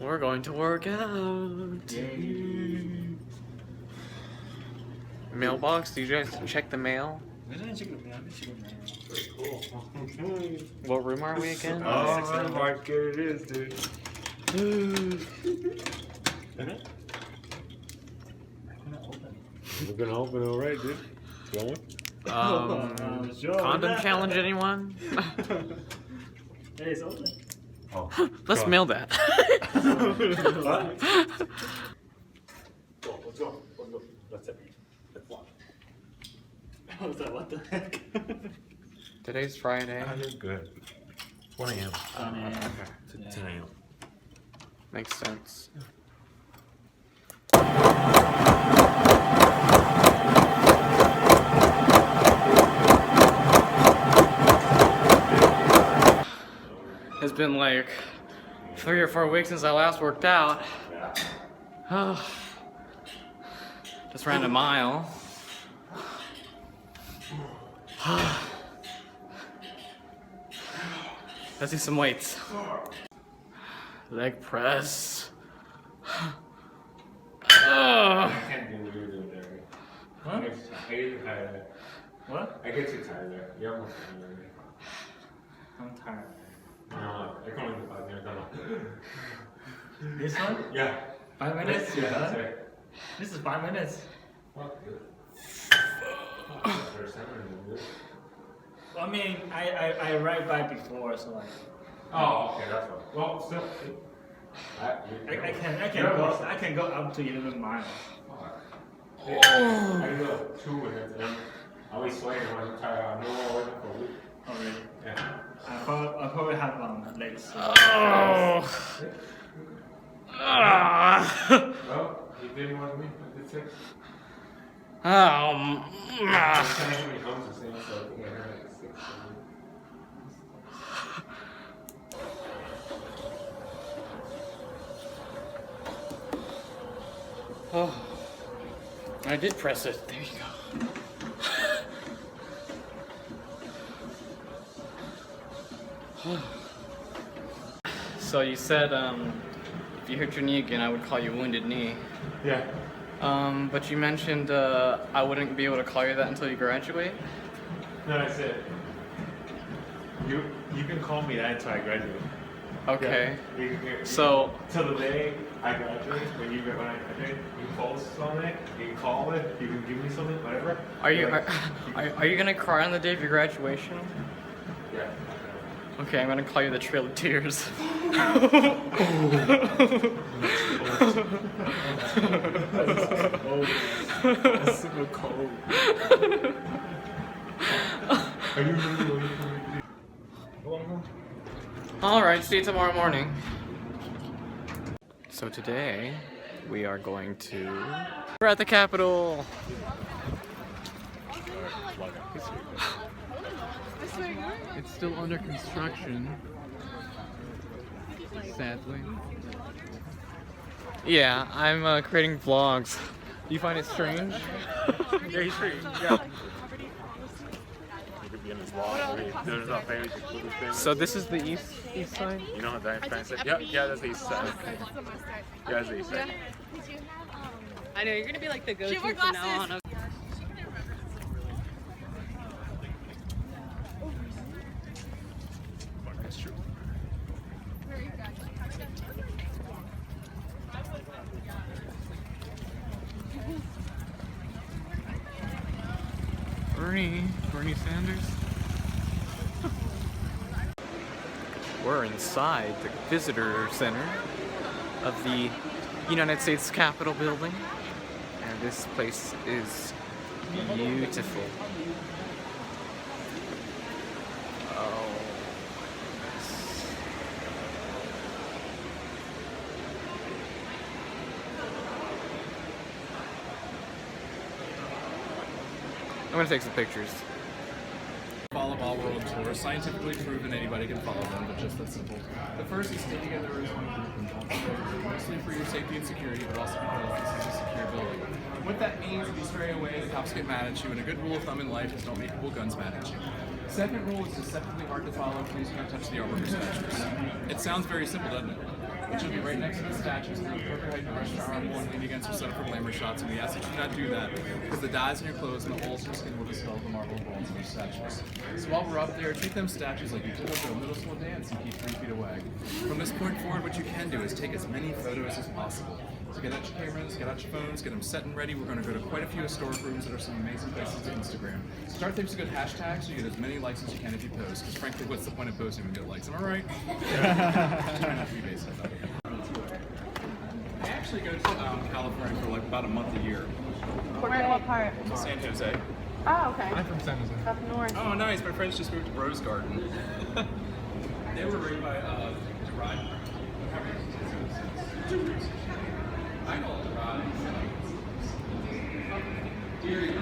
We're going to work out. Yay. Mailbox, do you guys check the mail? I check the mail. Pretty cool. What room are we again? Oh, my God, it is, dude. We're gonna open it, alright, dude. Going? Sure. Condom challenge, anyone? Hey, it's open. Oh. Let's mail that. What? Let's go. Let's it. Let's walk. I was like, what the heck? Today's Friday. I did good. 1 a.m. 10 a.m. Okay. 10 a.m. Makes sense. It's been like 3 or 4 weeks since I last worked out. Oh, just ran a mile. Let's do some weights. Leg press. I can't do what you're doing there. Huh? I get too tired there. What? I get too tired there. You're almost done there. I'm tired. No, I can't even 5 minutes. I'm This one? Yeah. 5 minutes? Yeah, You're that's done? right. This is 5 minutes. Fuck, dude. First time I did this. I mean, I ride by before, so like. Oh, okay, that's what. Well, still. I can go up to 11 miles. I can go 2 minutes and I'll be sweating when I'm tired. I'm no more working for a week. Oh really? Yeah. I probably have legs. Oh. Well, you didn't want me. I did 6. Oh. How many comes the same, so I think I heard like 6. Oh. I did press it. There you go. So you said if you hurt your knee again, I would call you wounded knee. Yeah. But you mentioned I wouldn't be able to call you that until you graduate. No, I said you can call me that until I graduate. Okay. Yeah. So till the day I graduate, when I graduate, you can post on it, you can call it, you can give me something, whatever. are you Like, are you gonna cry on the day of your graduation? Yeah. Okay, I'm gonna call you the Trail of Tears. That's super cold. Are you really going to Alright, see you tomorrow morning. So today, we are going to... We're at the Capitol! It's still under construction. Sadly. Yeah, I'm creating vlogs. Do you find it strange? Yeah, he's free. Yeah. You could be in this vlog. There's not famous. So this is the east side? You know what that France said? Yeah, that's the east side. Yeah, that's the east side. I know, you're gonna be like the go-to from now on. That's true. Bernie Sanders. We're inside the visitor center of the United States Capitol building, and this place is beautiful. Oh. I'm gonna take some pictures. Follow all world tours, scientifically proven anybody can follow them, but just that simple. The first is stay together as one group, mostly for your safety and security, but also because this is a secure building. What that means, if you stray away, the cops get mad at you, and a good rule of thumb in life is don't make people guns mad at you. Second rule is deceptively hard to follow, please do not touch the artwork or statues. It sounds very simple, doesn't it? which will be right next to the statues. And the perfect height to rest your arm and lean against will set up for glamour shots. And we ask that you not do that because the dyes in your clothes and the holes in your skin will dispel the marble bones of your statues. So while we're up there, treat them statues like you did over a middle school dance and keep 3 feet away. From this point forward, what you can do is take as many photos as possible. So get out your cameras, get out your phones, get them set and ready. We're going to go to quite a few historic rooms that are some amazing places to Instagram. Start things with good hashtags so you get as many likes as you can if you post. Because frankly, what's the point of posting when you get likes? Am I right? Just trying not to be basic about it. I actually go to California for like about a month a year. Where, what part? San Jose. Oh, okay. I'm from San Jose. Up north. Oh, nice. My friends just moved to Rose Garden. They were right by Deride. I know Deride. Deary.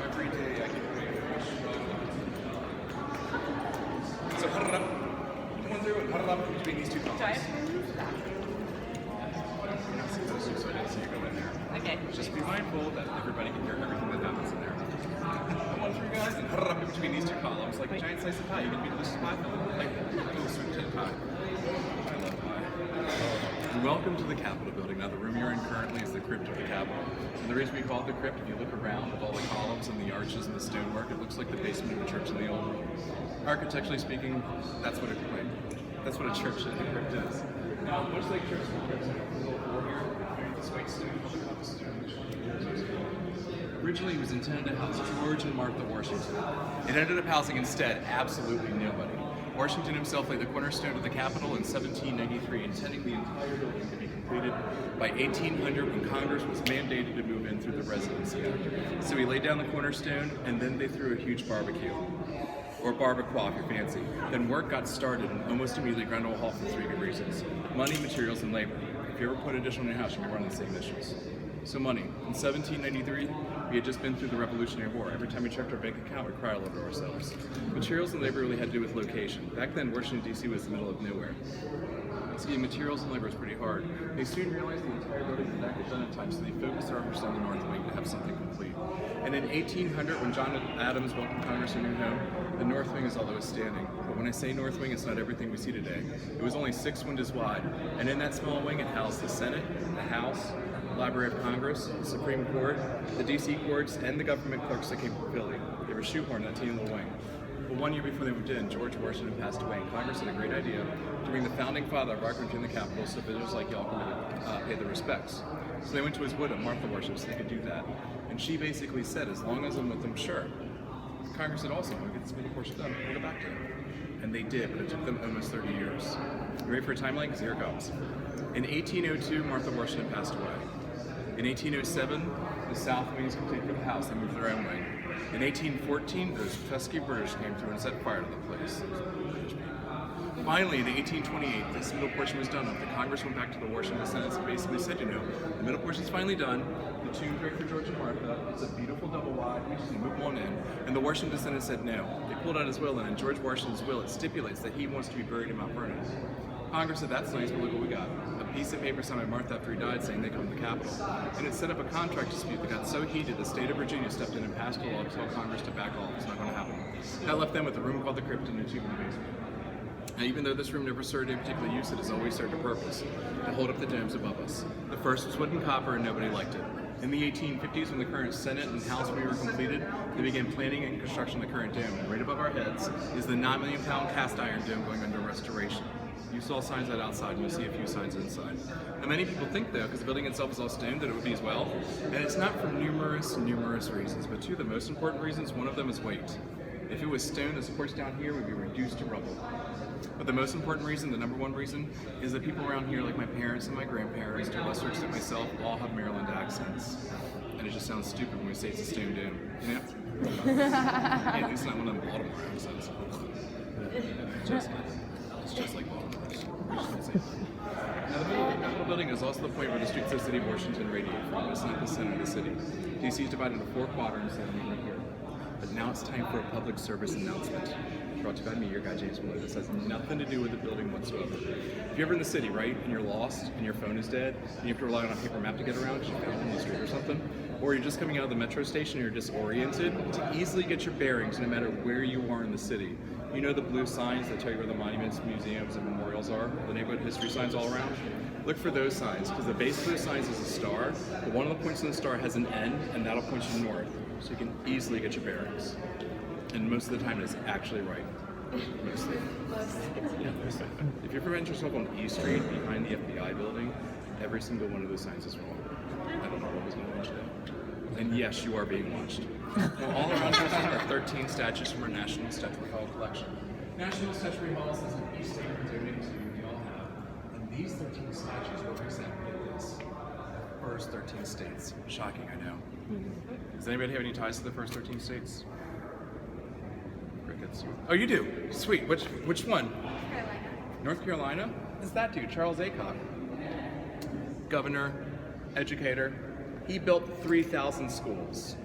Every day I get so huddle up. Come on through and huddle up between these two columns. So I didn't see you go in there. Okay. Just be mindful that everybody can hear everything that happens in there. Come on through, guys, and huddle up in between these two columns like a giant slice of pie. You can be delicious pie filling like a little sweet potato pie. I love pie. And welcome to the Capitol building. Now, the room you're in currently is the crypt of the Capitol. And the reason we call it the crypt, if you look around with all the columns and the arches and the stonework, it looks like the basement of a church in the old world. Architecturally speaking, that's what a church and a crypt is. Now, much like churches and crypts, there's a little floor here. This white stone called the Compass Stone. Originally, it was intended to house George and Martha Washington. It ended up housing instead absolutely nobody. Washington himself laid the cornerstone of the Capitol in 1793, intending the entire building to be completed by 1800 when Congress was mandated to move in through the Residency Act. So he laid down the cornerstone, and then they threw a huge barbecue. Or barbacoa if you're fancy. Then work got started and almost immediately ground to a halt for 3 good reasons. Money, materials, and labor. If you ever put additional in your house, you'll be running the same issues. So money. In 1793, we had just been through the Revolutionary War. Every time we checked our bank account, we'd cry all over ourselves. Materials and labor really had to do with location. Back then, Washington, D.C. was the middle of nowhere. So getting materials and labor is pretty hard. They soon realized the entire building could not get done in time, so they focused their efforts on the North Wing to have something complete. And in 1800, when John Adams welcomed Congress to a new home, the North Wing is all that was standing. But when I say North Wing, it's not everything we see today. It was only 6 windows wide, and in that small wing, it housed the Senate, the House, the Library of Congress, the Supreme Court, the D.C. courts, and the government clerks that came from Philly. They were shoehorned that teeny little wing. But 1 year before they moved in, George Washington passed away, and Congress had a great idea to bring the founding father of our country in the Capitol so visitors like y'all could pay their respects. So they went to his widow, Martha Washington, so they could do that. And she basically said, as long as I'm with them, sure. Congress said also, we'll get this middle portion done, we'll go back to it. And they did, but it took them almost 30 years. You ready for a timeline? Because here it comes. In 1802, Martha Washington passed away. In 1807, the South Wing was complete for the House. They moved their own wing. In 1814, those pesky British came through and set fire to the place. Finally, in 1828, this middle portion was done. The Congress went back to the Washington Senate and basically said, you know, the middle portion's finally done. The tomb's right for George and Martha. It's a beautiful double wide. We just need to move on in. And the Washington Senate said no. They pulled out his will, and in George Washington's will, it stipulates that he wants to be buried in Mount Vernon. Congress said, that's nice, but look what we got. A piece of paper signed by Martha after he died saying they come to the Capitol. And it set up a contract dispute that got so heated, the state of Virginia stepped in and passed a law to tell Congress to back off. It's not going to happen. That left them with a room called the crypt and a tomb in the basement. Now, even though this room never served any particular use, it has always served a purpose, to hold up the domes above us. The first was wood and copper, and nobody liked it. In the 1850s, when the current Senate and House were completed, they began planning and construction of the current dome. And right above our heads is the 9 million pound cast iron dome going under restoration. You saw signs out outside, and you'll see a few signs inside. Now, many people think, though, because the building itself is all stone, that it would be as well. And it's not for numerous reasons, but two of the most important reasons, one of them is weight. If it was stone, the supports down here would be reduced to rubble. But the most important reason, the number one reason, is that people around here, like my parents and my grandparents, to a lesser extent myself, all have Maryland accents. And it just sounds stupid when we say it's a stone dome, you know? Yeah, at least not one of them Baltimore accents. It's just like Baltimore's. Now, the middle of the Capitol building is also the point where the streets of the city of Washington radiate from. It's not the center of the city. DC is divided into 4 quadrants that meet right here. But now it's time for a public service announcement. Brought to you by me, your guy James Miller. This has nothing to do with the building whatsoever. If you're ever in the city, right, and you're lost, and your phone is dead, and you have to rely on a paper map to get around because you found it on the street or something, or you're just coming out of the metro station and you're disoriented, to easily get your bearings no matter where you are in the city. You know the blue signs that tell you where the monuments, museums, and memorials are? The neighborhood history signs all around? Look for those signs, because the base of those signs is a star, but one of the points on the star has an end, and that'll point you north, so you can easily get your bearings. And most of the time it's actually right. Mostly. Yeah, if you ever find yourself on E Street behind the FBI building, every single one of those signs is wrong. I don't know what was going on today. And yes, you are being watched. Well, all around here are 13 statues from our National Statuary Hall collection. National Statuary Hall is an each state can donate to, we all have. And these 13 statues represent this. The first 13 states. Shocking, I know. Does anybody have any ties to the first 13 states? Crickets. Oh, you do? Sweet. Which one? North Carolina? Is that dude, Charles Aycock? Governor, educator. He built 3,000 schools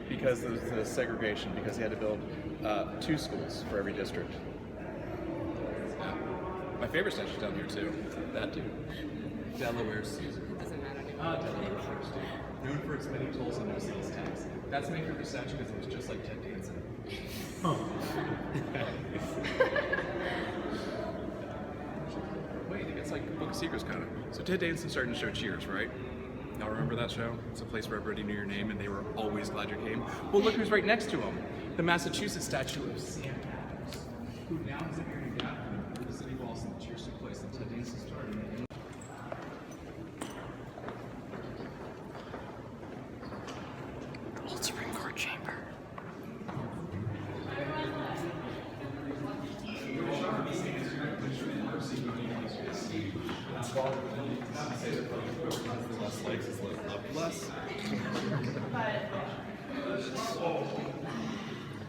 because of the segregation, because he had to build 2 schools for every district. Yeah. My favorite statue's down here too. That dude. Delaware's Caesar. Doesn't matter anymore. Delaware first dude. Known for its many tolls and no sales tax. That's my favorite statue because it was just like Ted Danson. Wait, it gets like Book of Secrets kind of. So Ted Danson started to show Cheers, right? Y'all remember that show? It's a place where everybody knew your name and they were always glad you came. Well, look who's right next to him. The Massachusetts statue of Sam Adams, who now has a very gap in the city walls and the Cheers took place that Ted Danson started. Old Supreme Court chamber.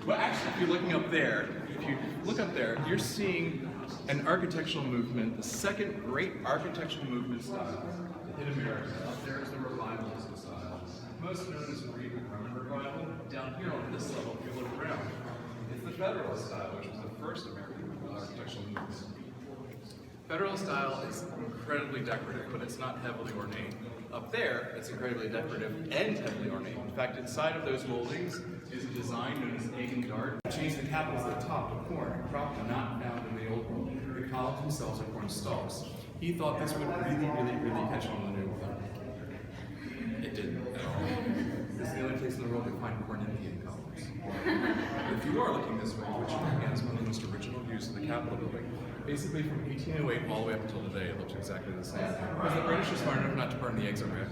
Well, actually, if you're looking up there, if you look up there, you're seeing an architectural movement, the second great architectural movement style in America. Up there is the Revivalist style, most known as the Greek and Roman Revival. Down here on this level, if you look around, it's the Federalist style, which was the first American architectural movement. Federalist style is incredibly decorative, but it's not heavily ornate. Up there, it's incredibly decorative and heavily ornate. In fact, inside of those moldings is a design known as egg and dart. Changed the capitals at the top to corn, a crop not found in the old world. The columns themselves are corn stalks. He thought this would really catch on in the new world. It didn't at all. This is the only place in the world we find Corinthian colors. If you are looking this way, which again is one of the most original views of the Capitol building, basically from 1808 all the way up until today, it looks exactly the same. Because the British are smart enough not to burn the eggs over it.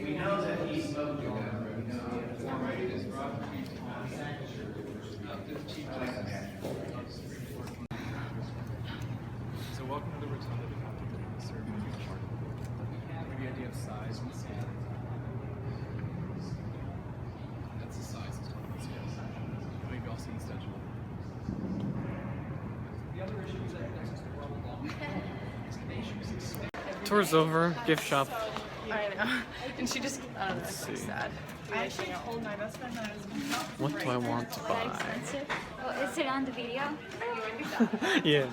We know that he spoke to them. So welcome to the Rotunda of the Capitol building. The ceremony is part of it. Give you an idea of size and scale. That's the size of the scale. Maybe I'll see the statue. The other issue is that access to world long. Tour's over. Gift shop. I know. And she just, I don't know, it's so see. sad. I actually told my best friend that I was not What do I want to buy? Expensive. Oh, is it on the video? Yeah.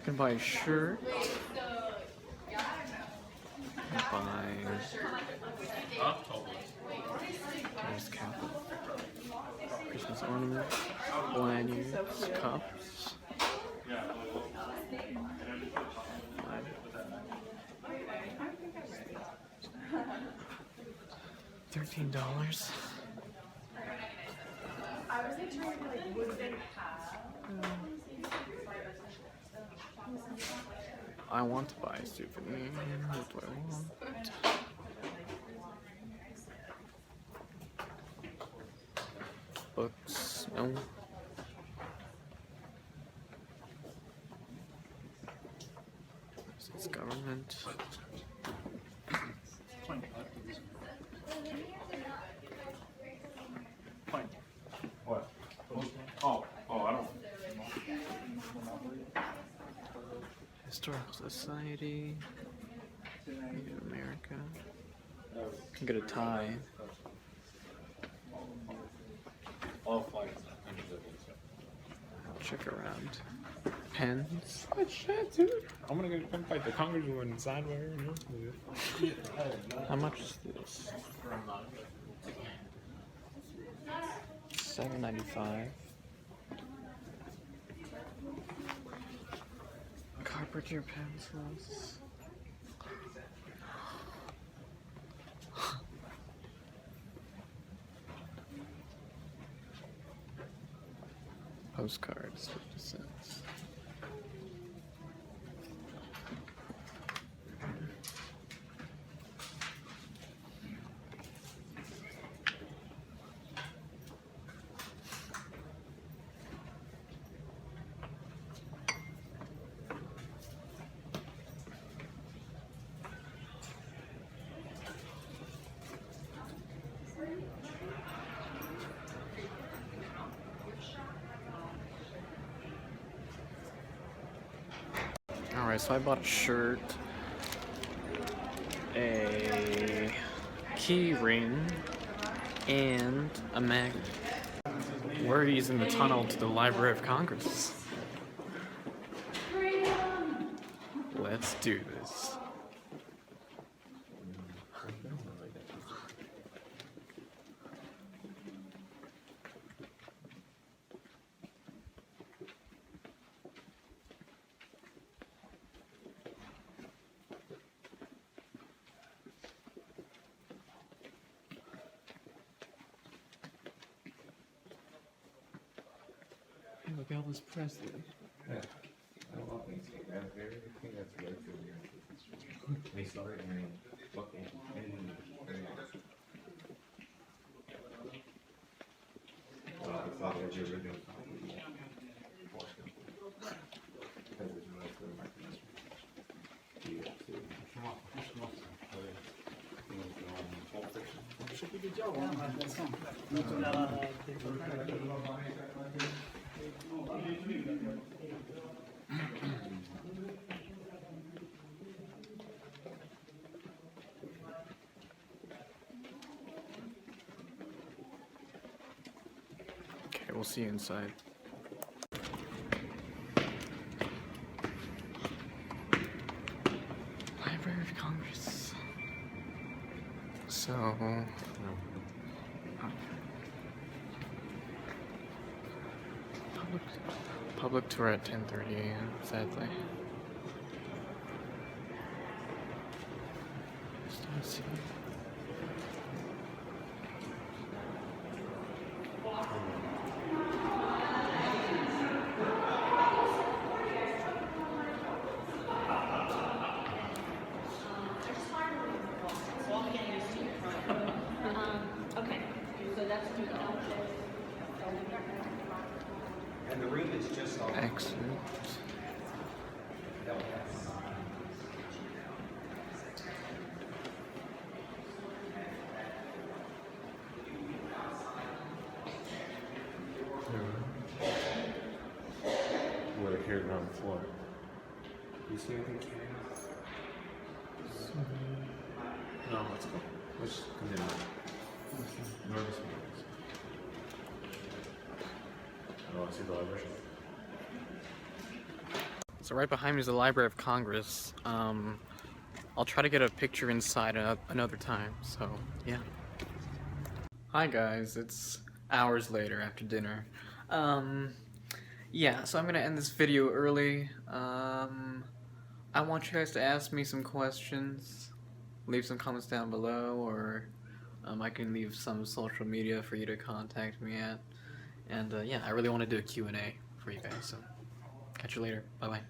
Can buy a shirt. Buy. There's cap. Christmas ornaments, lanyards, cups. $13. I want to buy a souvenir. What do I want? No. It's government. What? Oh, I don't. Historical Society. Native America. Can get a tie. All flags. Check around. Pens. What shit, dude? I'm gonna go come fight the congresswoman sideways. How much is this? $7.95. Carpenter pencils. Postcards, 50 cents. Alright, so I bought a shirt, a key ring, and a magnet. We're using the tunnel to the Library of Congress. Let's do this. Hey, look, Elvis Presley. Yeah. I don't think that's right. They started and looking well, I thought it was the original copy. Because it's most of my Okay, we'll see you inside. Library of Congress. So, public tour at 10:30 a.m. Sadly. Just don't see. And the ring is just on. Exit. With a carrot on the floor. You see anything? No, let's go. Let's continue. Nervous. Oh, I see the library. So right behind me is the Library of Congress. I'll try to get a picture inside another time, so yeah. Hi guys, it's hours later after dinner. Yeah, so I'm gonna end this video early. I want you guys to ask me some questions. Leave some comments down below, or I can leave some social media for you to contact me at. And yeah, I really want to do a Q&A for you guys, so catch you later. Bye-bye.